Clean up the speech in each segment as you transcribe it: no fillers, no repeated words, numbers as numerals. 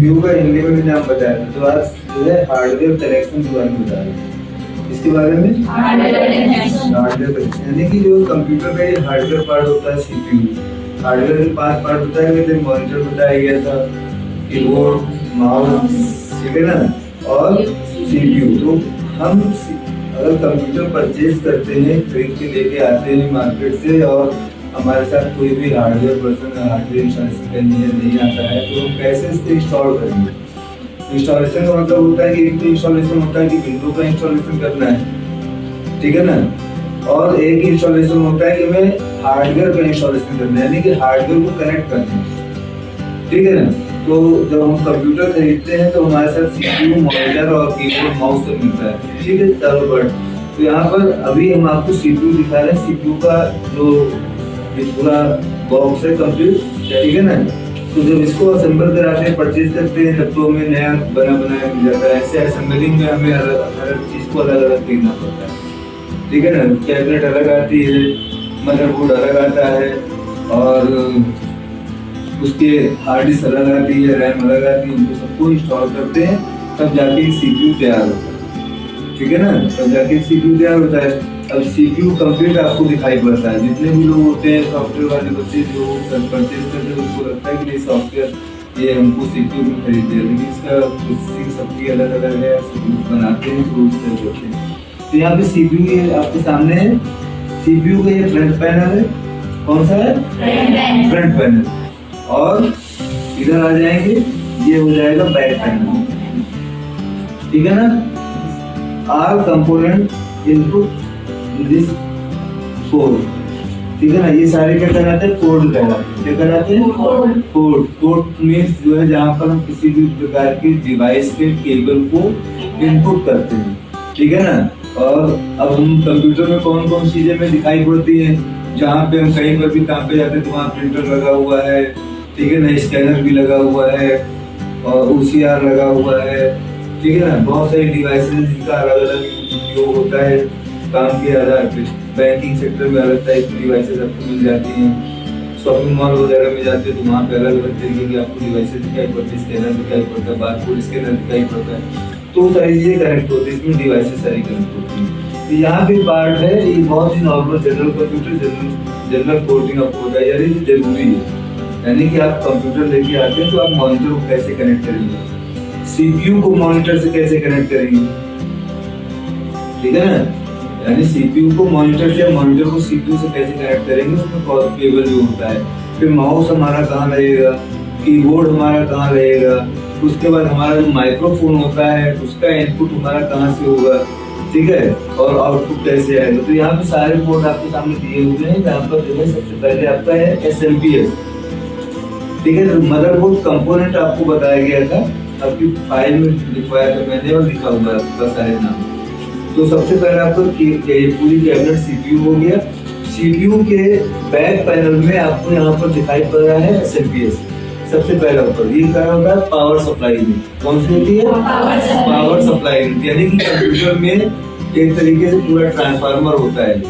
CPU का हिंदी में भी नाम बताया था, तो आज जो है हार्डवेयर कनेक्शन के बारे में बता रहे हैं। इसके बारे में हार्डवेयर कनेक्शन यानी कि जो कंप्यूटर का ये हार्डवेयर पार्ट होता है सीपीयू, हार्डवेयर में 5 पार्ट होता है, जैसे मॉनिटर बताया गया था, कीबोर्ड, माउस, ठीक है ना, और सीपीयू। तो हम अगर कंप्यूटर परचेज करते हैं, खरीद के लेके आते हैं मार्केट से, और हमारे साथ कोई भी हार्डवेयर पर्सन हार्डवेयर इंस्टॉलेशन का इंजीनियर नहीं आता है, तो हम कैसे इसको इंस्टॉल करेंगे। इंस्टॉलेशन का मतलब होता है कि एक तो इंस्टॉलेशन होता है कि विंडो का इंस्टॉलेशन करना है, ठीक है ना, और एक इंस्टॉलेशन होता है कि हमें हार्डवेयर का इंस्टॉलेशन करना है, यानी कि हार्डवेयर को कनेक्ट करना है, ठीक है ना। तो जब हम कंप्यूटर खरीदते हैं तो हमारे साथ सीपीयू, मॉनिटर और कीबोर्ड, माउस सब मिलता है, ठीक है, चारों पार्ट। तो यहाँ पर अभी हम आपको सीपीयू दिखा रहे हैं, सीपीयू का जो ये पूरा बॉक्स है कंप्लीट, ठीक है ना। तो जब इसको असेंबल कराते हैं, परचेज करते हैं, तब तो हमें नया बना बनाया मिल जाता है। ऐसे असेंबलिंग में हमें हर चीज को अलग अलग देखना पड़ता है, ठीक है ना। कैबिनेट अलग आती है, मदरबोर्ड अलग आता है, और उसके हार्ड डिस्क अलग आती है, रैम अलग आती है, उनको सबको इंस्टॉल करते हैं, तब जाके सीपीयू तैयार होता है, ठीक है ना, तब जाके सीपीयू तैयार होता है। अब सीपीयू कंप्लीट आपको दिखाई पड़ता है। जितने भी लोग होते हैं सॉफ्टवेयर वाले बच्चे जो परचेज करते हैं, उनको लगता है कि नहीं सॉफ्टवेयर ये हमको सीपीयू में खरीद दिया, लेकिन इसका प्रोसेसिंग सबकी अलग अलग है, बनाते हैं तो उस तरह होते हैं। तो यहाँ पे सीपीयू ये आपके सामने है, सीपीयू का ये फ्रंट पैनल है, कौन सा है, फ्रंट पैनल, और इधर आ जाएंगे, ये हो जाएगा बैक पैनल, ठीक है ना। R component input this code, ठीक है ना, ये सारे क्या कहलाते हैं, कोड कहलाते हैं। क्या कहलाते हैं, कोड। कोड मीन्स जो है जहाँ पर हम किसी भी प्रकार के डिवाइस के केबल को इनपुट करते हैं, ठीक है ना। और अब हम कंप्यूटर में कौन कौन चीजें में दिखाई पड़ती है, जहाँ पे हम कहीं पर भी काम पे जाते हैं तो वहाँ प्रिंटर लगा हुआ है, ठीक है ना, स्कैनर भी लगा हुआ है, और OCR लगा हुआ है, ठीक है ना। बहुत सारी डिवाइसेस जिनका अलग अलग उपयोग होता है काम के आधार पे। बैंकिंग सेक्टर में अलग टाइप की डिवाइसेस आपको मिल जाती हैं, शॉपिंग मॉल वगैरह में जाते हैं तो वहाँ पे अलग अलग तरीके की आपको डिवाइसेस दिखाई पड़ती है, स्कैनर दिखाई पड़ता है, बारकोड स्कैनर दिखाई पड़ता है, तो सारी चीजें कनेक्ट होती है, इसमें डिवाइसेस सारी कनेक्ट होती है। तो यहाँ पे पार्ट है, ये बहुत ही normal general computer general porting आपको बताया जा रही है, जरूरी है। यानी कि आप कंप्यूटर लेके आते हैं तो आप मॉनिटर को कैसे कनेक्ट करेंगे, सीपीयू को मॉनिटर से कैसे कनेक्ट करेंगे, ठीक है ना। यानी सीपीयू को मॉनिटर से, मॉनिटर को सीपीयू से कैसे कनेक्ट करेंगे, उसमें केबल जो होता है, फिर माउस हमारा कहाँ रहेगा, कीबोर्ड हमारा कहाँ रहेगा, उसके बाद हमारा जो माइक्रोफोन होता है उसका इनपुट हमारा कहाँ से होगा, ठीक है, और आउटपुट कैसे आएगा। तो यहाँ पे सारे पोर्ट आपके सामने दिए हुए हैं, जहाँ पर जो है सबसे पहले आपका है SMPS, ठीक है। मदरबोर्ड कंपोनेंट आपको बताया गया था, आपकी फाइल में लिखवाया था मैंने, और लिखा हुआ है आपके पास सारे नाम। तो सबसे पहले आपको पूरी कैबिनेट सीपीयू हो गया। सीपीयू के बैक पैनल में आपको यहाँ पर दिखाई पड़ रहा है SMPS, सबसे पहला ऊपर। ये क्या होता है, पावर सप्लाई में, कौन सी होती है, पावर सप्लाई, यानी कि कंप्यूटर में एक तरीके से पूरा ट्रांसफार्मर होता है,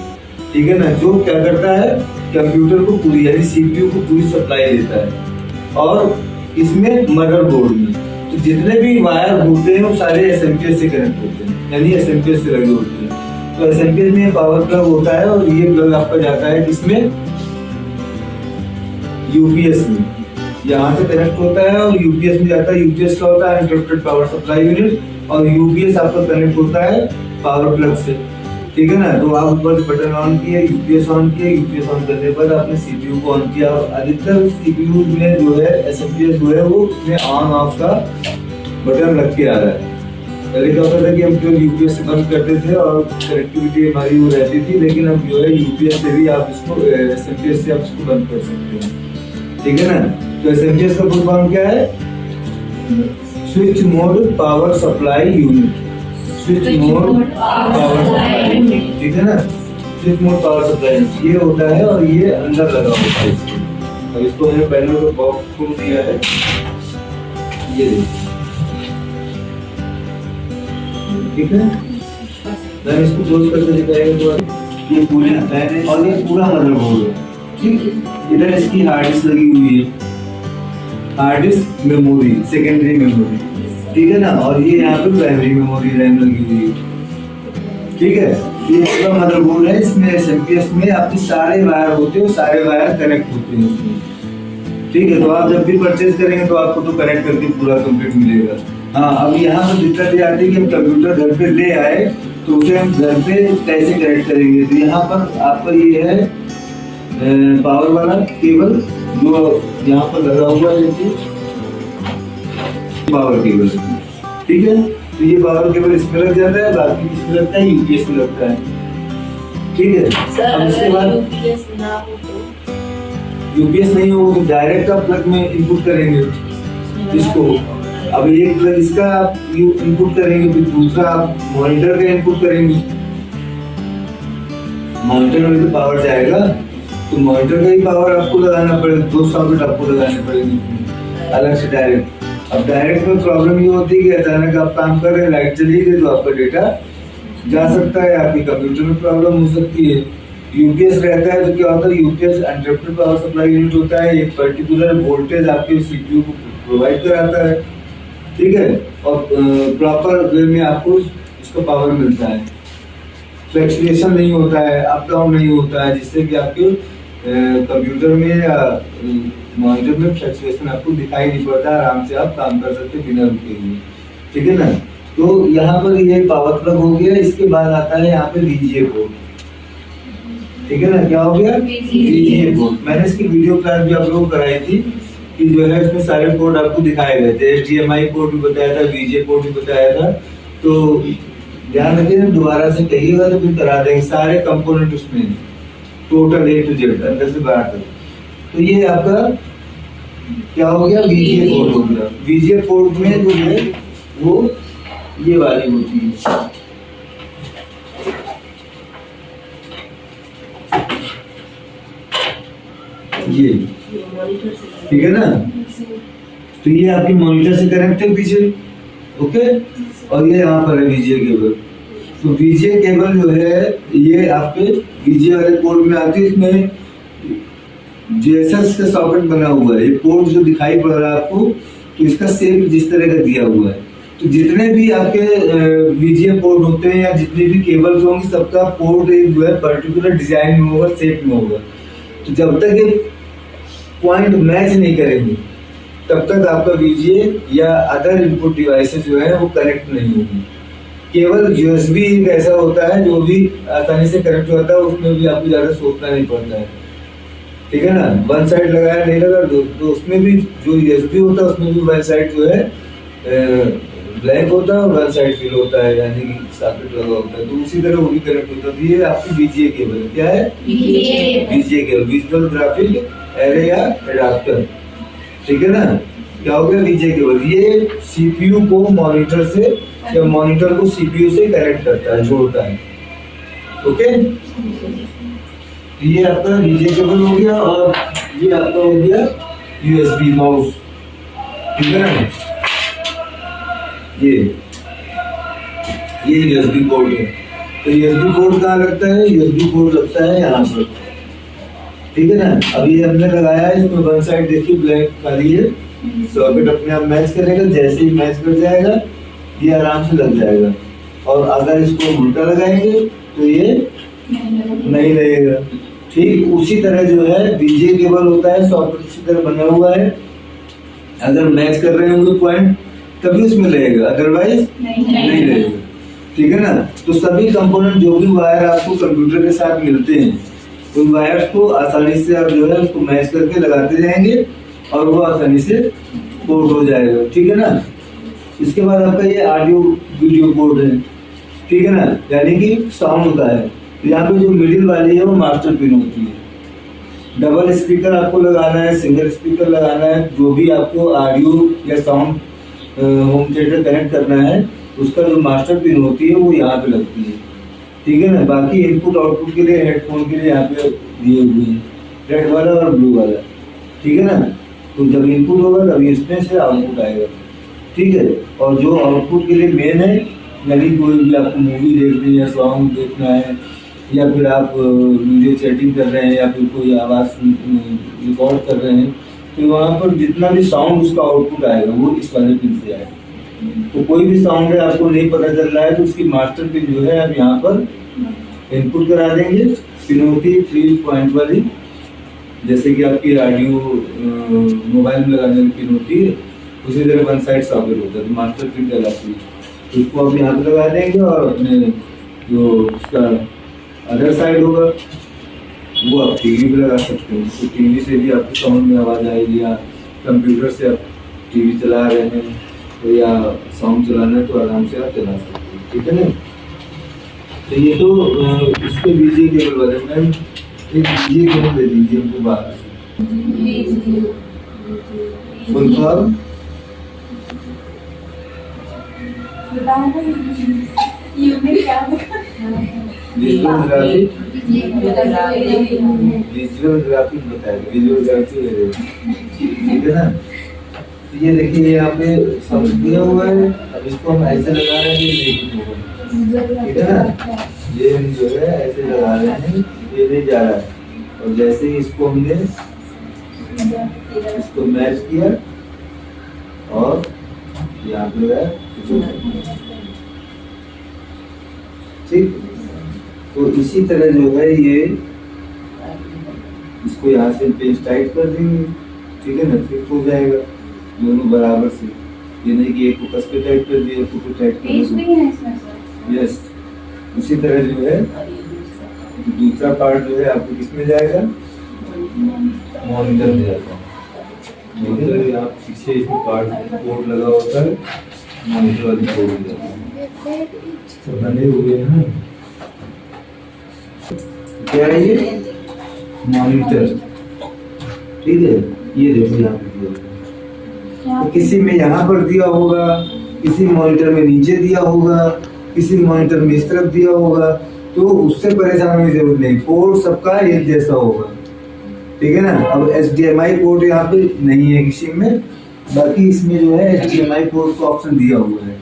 ठीक है ना, जो क्या करता है, कंप्यूटर को पूरी यानी सीपीयू को पूरी सप्लाई देता है। और इसमें मदरबोर्ड में तो जितने भी वायर होते हैं वो सारे SMPS से कनेक्ट होते हैं, यानी SMPS से लगे होते हैं। तो SMPS में पावर प्लग होता है, और ये प्लग आपका जाता है किसमें, UPS में, यहाँ से कनेक्ट होता है और UPS में जाता है। UPS का होता है इंटरप्टेड पावर सप्लाई यूनिट, और UPS आपका कनेक्ट होता है पावर प्लग से, ठीक है ना। तो आप ऊपर बटन ऑन किए, UPS ऑन किए, UPS ऑन करने पर आपने सीपीयू को ऑन किया। अधिकतर सीपीयू में जो है SMPS जो है वो उसमें ऑन ऑफ का बटन रख के आ रहा है। पहले क्या होता था कि हम केवल UPS से बंद करते थे और कनेक्टिविटी हमारी वो रहती थी, लेकिन अब जो है UPS से भी आप इसको SMPS से आप इसको बंद कर सकते हैं, ठीक है ना। तो SMPS का फुल फॉर्म क्या है, switch mode power supply unit, switch mode power supply unit, ठीक है ना। स्विच मोड पावर सप्लाई ये होता है, और ये अंदर लगा होता है इसके। अब इसको मैंने पैनल को बॉक्स खोल दिया है, ये देखिए, ठीक है। मैं इसको क्लोज करके दिखाएगा तो ये पूरी फैन है, और ये पूरा मदरबोर्ड है, ठीक है। इधर इसकी हार्ड डिस्क लगी हुई है, hard disk memory, secondary memory, ठीक है ना। और ये यहाँ पे प्राइमरी मेमोरी रैम लगी हुई है, ठीक है। ये इसका मदरबोर्ड है, इसमें एसएमपीएस में आपके सारे वायर होते हैं, सारे वायर कनेक्ट होते हैं उसमें, ठीक है। तो आप जब भी परचेज करेंगे तो आपको तो कनेक्ट करके पूरा कंप्लीट मिलेगा। हाँ, अब यहाँ पे दिक्कत ये आती है कि हम कंप्यूटर घर पे ले आए तो उसे हम घर पे कैसे कनेक्ट करेंगे। तो यहाँ पर आपका ये है पावर वाला केबल जो यहाँ पर लगा हुआ है, देखिए पावर केबल, ठीक है। तो ये पावर केबल इसमें लग जाता है, बाकी किसमें लगता है, यूपीएस में लगता है, ठीक है। अब इसके बाद यूपीएस नहीं हो तो डायरेक्ट आप प्लग में इनपुट करेंगे इसको। अब एक प्लग इसका आप इनपुट करेंगे, फिर दूसरा आप मॉनिटर का इनपुट करेंगे। मॉनिटर में तो पावर जाएगा, तो मॉनिटर का ही पावर आपको लगाना पड़ेगा, 2 सॉकेट आपको लगाने पड़ेंगे अलग से डायरेक्ट। अब डायरेक्ट में प्रॉब्लम ये होती है कि अचानक आप काम कर रहे हैं, लाइट चली गई तो आपका डेटा जा सकता है, आपके कंप्यूटर में प्रॉब्लम हो सकती है। यूपीएस रहता है तो क्या होता है, UPS uninterrupted power supply unit होता है, एक पर्टिकुलर वोल्टेज आपके सीपीयू को प्रोवाइड कराता है, ठीक है। और प्रॉपर वे में आपको इसका पावर मिलता है, फ्लक्चुएशन नहीं होता है, अप डाउन नहीं होता है, जिससे कि आपके कंप्यूटर में या मॉनिटर में फ्लक्चुएशन आपको दिखाई नहीं पड़ता, आराम से आप काम कर सकते बिना रुके हुए, ठीक है ना। तो यहाँ पर ये पावर प्लग हो गया। इसके बाद आता है यहाँ पे वीजीए पोर्ट, ठीक है ना। क्या हो गया, वीजीए पोर्ट। मैंने इसकी वीडियो क्लास भी आप लोगों को कराई थी कि जो है इसमें सारे पोर्ट आपको दिखाए गए थे, HDMI पोर्ट भी बताया था, वीजीए पोर्ट भी बताया था। तो ध्यान रखिए, दोबारा से कहिएगा तो फिर करा देंगे सारे कंपोनेंट उसमें, टोटल A to Z अंदर से बाहर तक। तो ये आपका क्या हो गया, वीजीए पोर्ट हो गया। वीजीए पोर्ट में जो है वो ये वाली होती है, ये, ठीक है ना। तो ये आपकी मॉनिटर से कनेक्ट है पीछे, ओके। और ये यहाँ पर है वीजीए केबल। तो वीजीए केबल जो है ये आपके वीजीए वाले पोर्ट में आती है। इसमें जेएसएस का सॉकेट बना हुआ है, ये पोर्ट जो दिखाई पड़ रहा है आपको, तो इसका शेप जिस तरह का दिया हुआ है। तो जितने भी आपके वीजीए पोर्ट होते हैं या जितने भी केबल्स होंगे, सबका पोर्ट एक जो है पर्टिकुलर डिजाइन में होगा, शेप में होगा। तो जब तक ये पॉइंट मैच नहीं करेंगे तब तक आपका वीजीए या अदर इनपुट डिवाइसेस जो है वो कनेक्ट नहीं होंगी। केवल यूएसबी एक ऐसा होता है जो भी आसानी से कनेक्ट होता है, उसमें भी आपको ज्यादा सोचना नहीं पड़ता है, ठीक है ना। वन साइड लगाया नहीं लगा तो उसमें भी जो यूएसबी होता है उसमें भी वन साइड जो है ब्लैंक होता है और वन साइड फिल होता है, यानी कि सॉकेट लगा होता है। तो उसी तरह वो भी कनेक्ट होता है। तो ये आपकी वीजीए केबल है। क्या है, VGA cable, visual graphic array या एडाप्टर, ठीक है ना। क्या हो गया, वीजीए केबल। ये सीपीयू को मॉनिटर से या मॉनिटर को सीपीयू से कनेक्ट करता है, जोड़ता है, ओके। ये आपका वीजीए केबल हो गया। और ये आपका हो गया यूएसबी माउस, ठीक है ना। ये यूएसबी पोर्ट है। तो यूएसबी पोर्ट कहाँ लगता है, यूएसबी पोर्ट लगता है यहाँ पर, ठीक है ना। अब ये हमने लगाया है, इसमें वन साइड देखिए ब्लैक खाली है, सॉकेट अपने आप मैच करेगा, जैसे ही मैच कर जाएगा ये आराम से लग जाएगा। और अगर इसको उल्टा लगाएंगे तो ये नहीं लगेगा, ठीक। उसी तरह जो है वीजीए केबल होता है, सॉकेट उसी तरह बना हुआ है। अगर मैच कर रहे होंगे पॉइंट तभी उसमें लगेगा, अदरवाइज नहीं लगेगा, ठीक है ना। तो सभी कंपोनेंट जो भी वायर आपको कंप्यूटर के साथ मिलते हैं, उन वायर्स को आसानी से आप जो है उसको मैच करके लगाते जाएंगे और वो आसानी से पोर्ट हो जाएगा, ठीक है ना। इसके बाद आपका ये ऑडियो वीडियो पोर्ट है, ठीक है ना, यानी कि साउंड का है। तो यहाँ पे जो मिडिल वाली है वो मास्टर पिन होती है। डबल स्पीकर आपको लगाना है, सिंगल स्पीकर लगाना है, जो भी आपको ऑडियो या साउंड होम थिएटर कनेक्ट करना है, उसका जो मास्टर पिन होती है वो यहाँ पे लगती है, ठीक है ना। बाकी इनपुट आउटपुट के लिए हेडफोन के लिए यहाँ पे दिए हुए हैं, रेड वाला और ब्लू वाला, ठीक है ना। तो जब इनपुट होगा तभी इसमें से आउटपुट आएगा, ठीक है। और जो आउटपुट के लिए मेन है, यानी कोई भी आपको मूवी देखनी है, सॉन्ग देखना है, या फिर आप वीडियो चैटिंग कर रहे हैं, या फिर कोई आवाज़ रिकॉर्ड कर रहे हैं, तो वहाँ पर जितना भी साउंड उसका आउटपुट आएगा वो इस वाले पिन से आएगा। तो कोई भी साउंड है आपको नहीं पता चल रहा है तो उसकी मास्टर पिन जो है आप यहाँ पर इनपुट करा देंगे। पिन होती है 3 पॉइंट वाली, जैसे कि आपकी ऑडियो मोबाइल में लगाने की पिन होती है, उसी तरह वन साइड सॉकेट होता है, तो मास्टर पिन कहलाती है। तो उसको आप यहाँ पर लगा देंगे और अपने जो उसका अदर साइड होगा वो आप टीवी पे लगा सकते हैं। तो टीवी से भी आपको साउंड में आवाज़ आएगी, या कंप्यूटर से आप टीवी चला रहे हैं तो या साउंड चलाना है तो आराम से आप चला सकते हैं, ठीक है ना। तो ये तो इसके बीजे केबल वाले मैम एक बीजे केबल दे दीजिए हमको बाहर से। फुल फॉर्म विजुअल ग्राफिक बताया, विजुअल ग्राफिक ठीक है ना। तो ये देखिए यहाँ पे समझ दिया हुआ है। अब इसको हम ऐसे लगा रहे हैं, ठीक है ना। ये हम जो है ऐसे लगा रहे हैं, ये नहीं जा रहा है। और जैसे ही इसको हमने इसको मैच किया और यहाँ पे है ठीक। तो इसी तरह जो है ये इसको यहाँ से पेज टाइट कर देंगे, ठीक है ना, फिक्स हो जाएगा दोनों बराबर से। ये नहीं कि एक को कस के टाइट कर दिया, एक को टाइट कर दिया। यस, उसी तरह जो है दूसरा पार्ट जो है आपको किसमें जाएगा, मॉनिटर में जाएगा। मॉनिटर यहाँ पीछे इसमें पार्ट पोर्ट लगा होता है, मॉनिटर वाली पोर्ट में जाता है। सब बने हुए हैं क्या है ये मॉनिटर, ठीक है। ये देखो यहाँ पे दिया, तो किसी में यहाँ पर दिया होगा, किसी मॉनिटर में नीचे दिया होगा, किसी मॉनिटर में इस तरफ दिया होगा, तो उससे परेशान होने की जरूरत नहीं, पोर्ट सबका एक जैसा होगा, ठीक है ना। अब HDMI पोर्ट यहाँ पे नहीं है किसी में, बाकी इसमें जो है HDMI पोर्ट का ऑप्शन दिया हुआ है।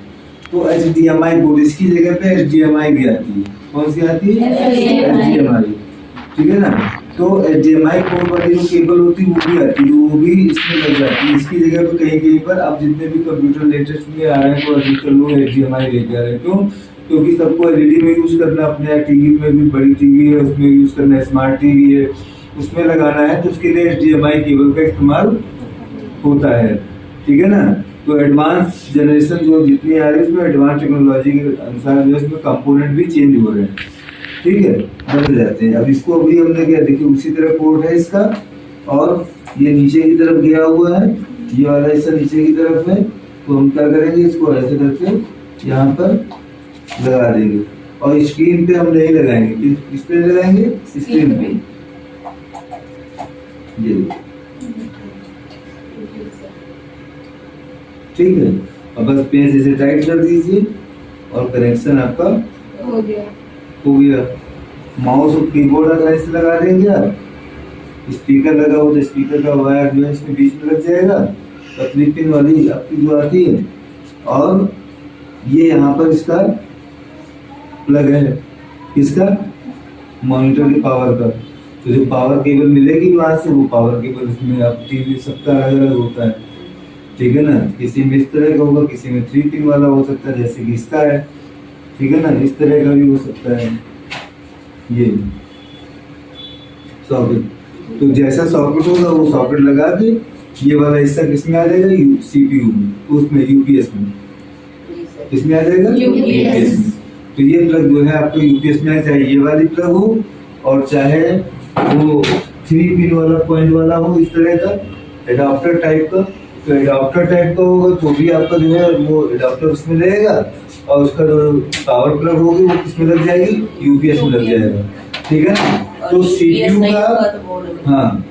तो HDMI पोर्ट इसकी जगह पे HDMI भी आती है। कौन सी आती है? HDMI, ठीक है ना। तो HDMI पोर्ट वाली जो केबल होती है वो भी आती है, वो भी इसमें लग जाती है। इसकी जगह पे कहीं कहीं पर आप जितने भी कंप्यूटर लेटेस्ट में आ रहे हैं तो अधिकतर लोग HDMI लेके आ रहे हैं। क्यों? क्योंकि सबको LED में यूज करना, अपने टीवी में भी बड़ी टीवी है उसमें यूज करना है, स्मार्ट टीवी है उसमें लगाना है, तो उसके लिए HDMI केबल का इस्तेमाल होता है, ठीक है ना। तो एडवांस जनरेशन जो जितनी आ रही है उसमें एडवांस टेक्नोलॉजी के अनुसार जो है इसमें कंपोनेंट भी चेंज हो रहे हैं, ठीक है, बदल जाते हैं। अब इसको अभी हमने क्या देखिए, उसी तरह पोर्ट है इसका, और ये नीचे की तरफ गया हुआ है, ये वाला हिस्सा नीचे की तरफ है। तो हम क्या करेंगे, इसको ऐसे करके यहाँ पर लगा देंगे, और स्क्रीन पे हम नहीं लगाएंगे, किस पे लगाएंगे, स्क्रीन पे। ये ठीक है। अब बस पेज इसे टाइट कर दीजिए और कनेक्शन आपका हो गया। माउस और कीबोर्ड अगर इसे लगा देंगे आप, स्पीकर लगा हो तो स्पीकर का वायर जो है इसमें बीच में लग जाएगा, पतली पिन वाली आपकी जो आती है। और ये यहाँ पर इसका प्लग है, इसका मॉनिटर के पावर का। तो जो पावर केबल मिलेगी वहां से, वो पावर केबल इसमें आप टीवी सबका अलग अलग होता है, ठीक है ना। किसी में इस तरह का होगा, किसी में 3 पिन वाला हो सकता है, जैसे कि इसका है, ठीक है ना। इस तरह का भी हो सकता है ये सॉकेट। तो जैसा सॉकेट होगा वो सॉकेट लगा के ये वाला हिस्सा किसमें आ जाएगा, CPU में, उसमें UPS में, किसमें आ जाएगा, UPS में। तो ये प्लग जो है आपको UPS में, चाहे ये वाली प्लग हो और चाहे वो 3 पिन वाला पॉइंट वाला हो, इस तरह का एडाप्टर टाइप का। तो एडाप्टर टाइप का होगा तो भी आपका जो है वो एडाप्टर उसमें रहेगा, और उसका जो पावर प्लग होगी वो किसमें लग जाएगी, UPS में लग जाएगा, ठीक है ना। तो CPU का, हाँ,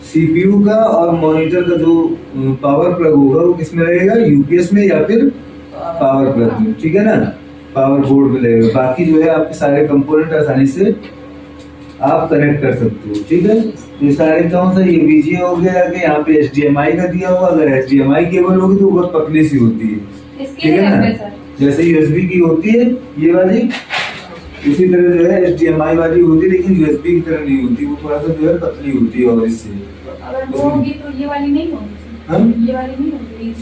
CPU का और मॉनिटर का जो पावर प्लग होगा वो किसमें रहेगा, UPS में या फिर पावर प्लग में, ठीक है ना, पावर बोर्ड में लगेगा। बाकी जो है आपके सारे कंपोनेंट आसानी से आप कनेक्ट कर सकते हो, ठीक है। ये सारे कौन सा, ये VGA हो गया कि यहाँ पे HDMI का दिया हुआ। अगर HDMI केबल होगी तो बहुत पतली सी होती है, ठीक है ना, जैसे USB की होती है ये वाली, इसी तरह जो है HDMI वाली होती है, लेकिन USB की तरह नहीं होती, वो थोड़ा सा जो है पतली होती है। और इससे अगर वो होगी तो ये वाली नहीं होगी, ये वाली नहीं होगी,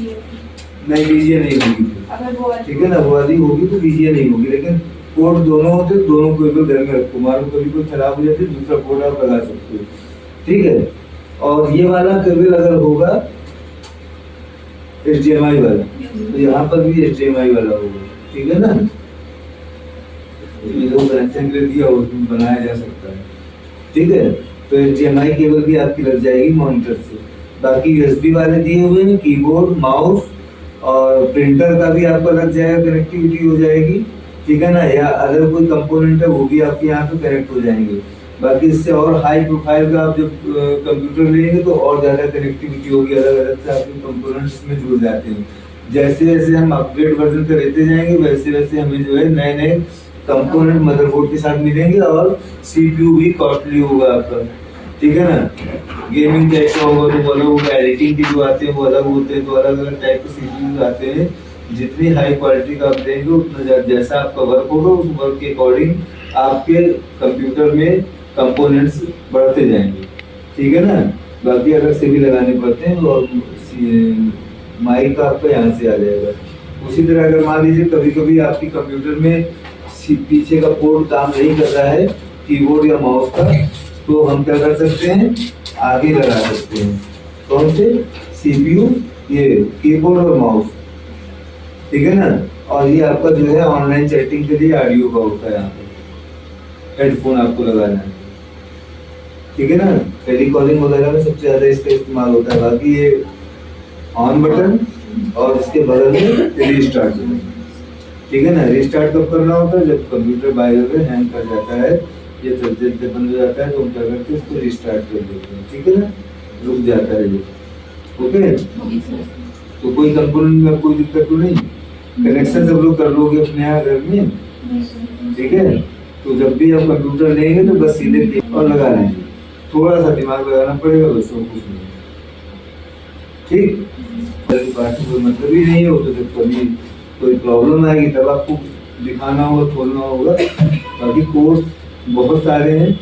नहीं बीजीए नहीं होगी अगर वो ठीक है ना, वो वाली होगी तो बीजीए नहीं होगी। लेकिन पोर्ट दोनों होते, दोनों को एक घर में रखो, मालूम कभी कोई खराब हो जाती है दूसरा पोर्ट आप लगा सकते हो, ठीक है। और ये वाला केबल अगर होगा HDMI वाला, तो यहाँ पर भी HDMI वाला होगा, ठीक है ना। ये लोग कनेक्शन के लिए दिया उसमें बनाया जा सकता है, ठीक है। तो HDMI केबल भी आपकी लग जाएगी मॉनिटर से। बाकी USB वाले दिए हुए हैं, कीबोर्ड, माउस और प्रिंटर का भी आपका लग जाएगा, कनेक्टिविटी हो जाएगी, ठीक है ना। या अदर कोई कंपोनेंट है वो भी आपके यहाँ पे कनेक्ट हो जाएंगे। बाकी इससे और हाई प्रोफाइल का आप जब कंप्यूटर लेंगे तो और ज़्यादा कनेक्टिविटी होगी, अलग अलग से आपके कंपोनेंट्स इसमें जुड़ जाते हैं। जैसे जैसे हम अपग्रेड वर्जन पे लेते जाएंगे वैसे वैसे हमें जो है नए नए कंपोनेंट मदरबोर्ड के साथ मिलेंगे, और CPU भी कॉस्टली होगा आपका, ठीक है ना। गेमिंग टाइप का होगा तो वो अलग होगा, एडिटिंग के जो आते हैं वो अलग होते हैं, तो अलग अलग टाइप के CPU आते हैं। जितनी हाई क्वालिटी का आप देंगे उतना जैसा आपका वर्क होगा उस वर्क के अकॉर्डिंग आपके कंप्यूटर में कंपोनेंट्स बढ़ते जाएंगे, ठीक है ना। बाकी अलग से भी लगाने पड़ते हैं, और माइक आपका यहाँ से आ जाएगा। उसी तरह अगर मान लीजिए कभी कभी आपकी कंप्यूटर में पीछे का पोर्ट काम नहीं कर रहा है कीबोर्ड या माउस का, तो हम क्या कर सकते हैं, आगे लगा सकते हैं। कौन से? CPU, ये कीबोर्ड और माउस, ठीक है ना। और ये आपका जो है ऑनलाइन चैटिंग के लिए ऑडियो का होता है, यहाँ पे हेडफोन आपको लगाना है, ठीक है ना। टेलीकॉलिंग वगैरह में सबसे ज्यादा इसका इस्तेमाल होता है। बाकी ये ऑन बटन और इसके बगल में रीस्टार्ट, ठीक है ना। रीस्टार्ट कब करना होता है? जब computer by the way hang कर जाता है या चलते चलते बंद हो जाता है तो हम क्या करते हैं, इसको रीस्टार्ट कर देते हैं, ठीक है ना, रुक जाता है ये, ओके। तो कोई कंपोनेंट में कोई दिक्कत तो नहीं, कनेक्शन सब लोग कर लोगे अपने यहाँ घर में, ठीक है। तो जब भी आप कंप्यूटर लेंगे तो बस सीधे और लगा लेंगे, थोड़ा सा दिमाग लगाना पड़ेगा, बस और कुछ नहीं, ठीक। बाकी कोई मतलब ही नहीं हो, तो जब कभी कोई प्रॉब्लम आएगी तब आपको दिखाना होगा, खोलना होगा। बाकी कोर्स बहुत सारे हैं,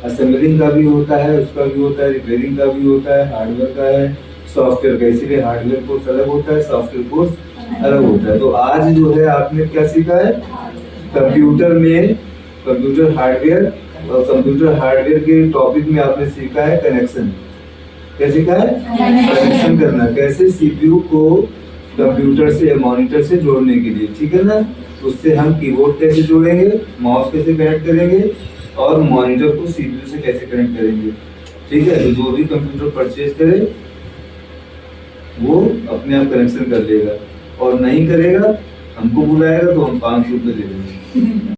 असेंबलिंग का भी होता है, उसका भी होता है, रिपेयरिंग का भी होता है, हार्डवेयर का है, सॉफ्टवेयर का। इसीलिए हार्डवेयर कोर्स अलग होता है, सॉफ्टवेयर कोर्स अलग होता है। तो आज जो है आपने क्या सीखा है, कंप्यूटर में कंप्यूटर हार्डवेयर, और कंप्यूटर हार्डवेयर के टॉपिक में आपने सीखा है कनेक्शन। क्या सीखा है? कनेक्शन करना, कैसे CPU को कंप्यूटर से या मॉनिटर से जोड़ने के लिए, ठीक है ना। उससे हम कीबोर्ड कैसे जोड़ेंगे, माउस कैसे कनेक्ट करेंगे, और मॉनिटर को CPU से कैसे कनेक्ट करेंगे, ठीक है। तो जो भी कंप्यूटर परचेज करे वो अपने आप कनेक्शन कर लेगा, और नहीं करेगा हमको बुलाएगा तो हम 500 रुपये दे देंगे।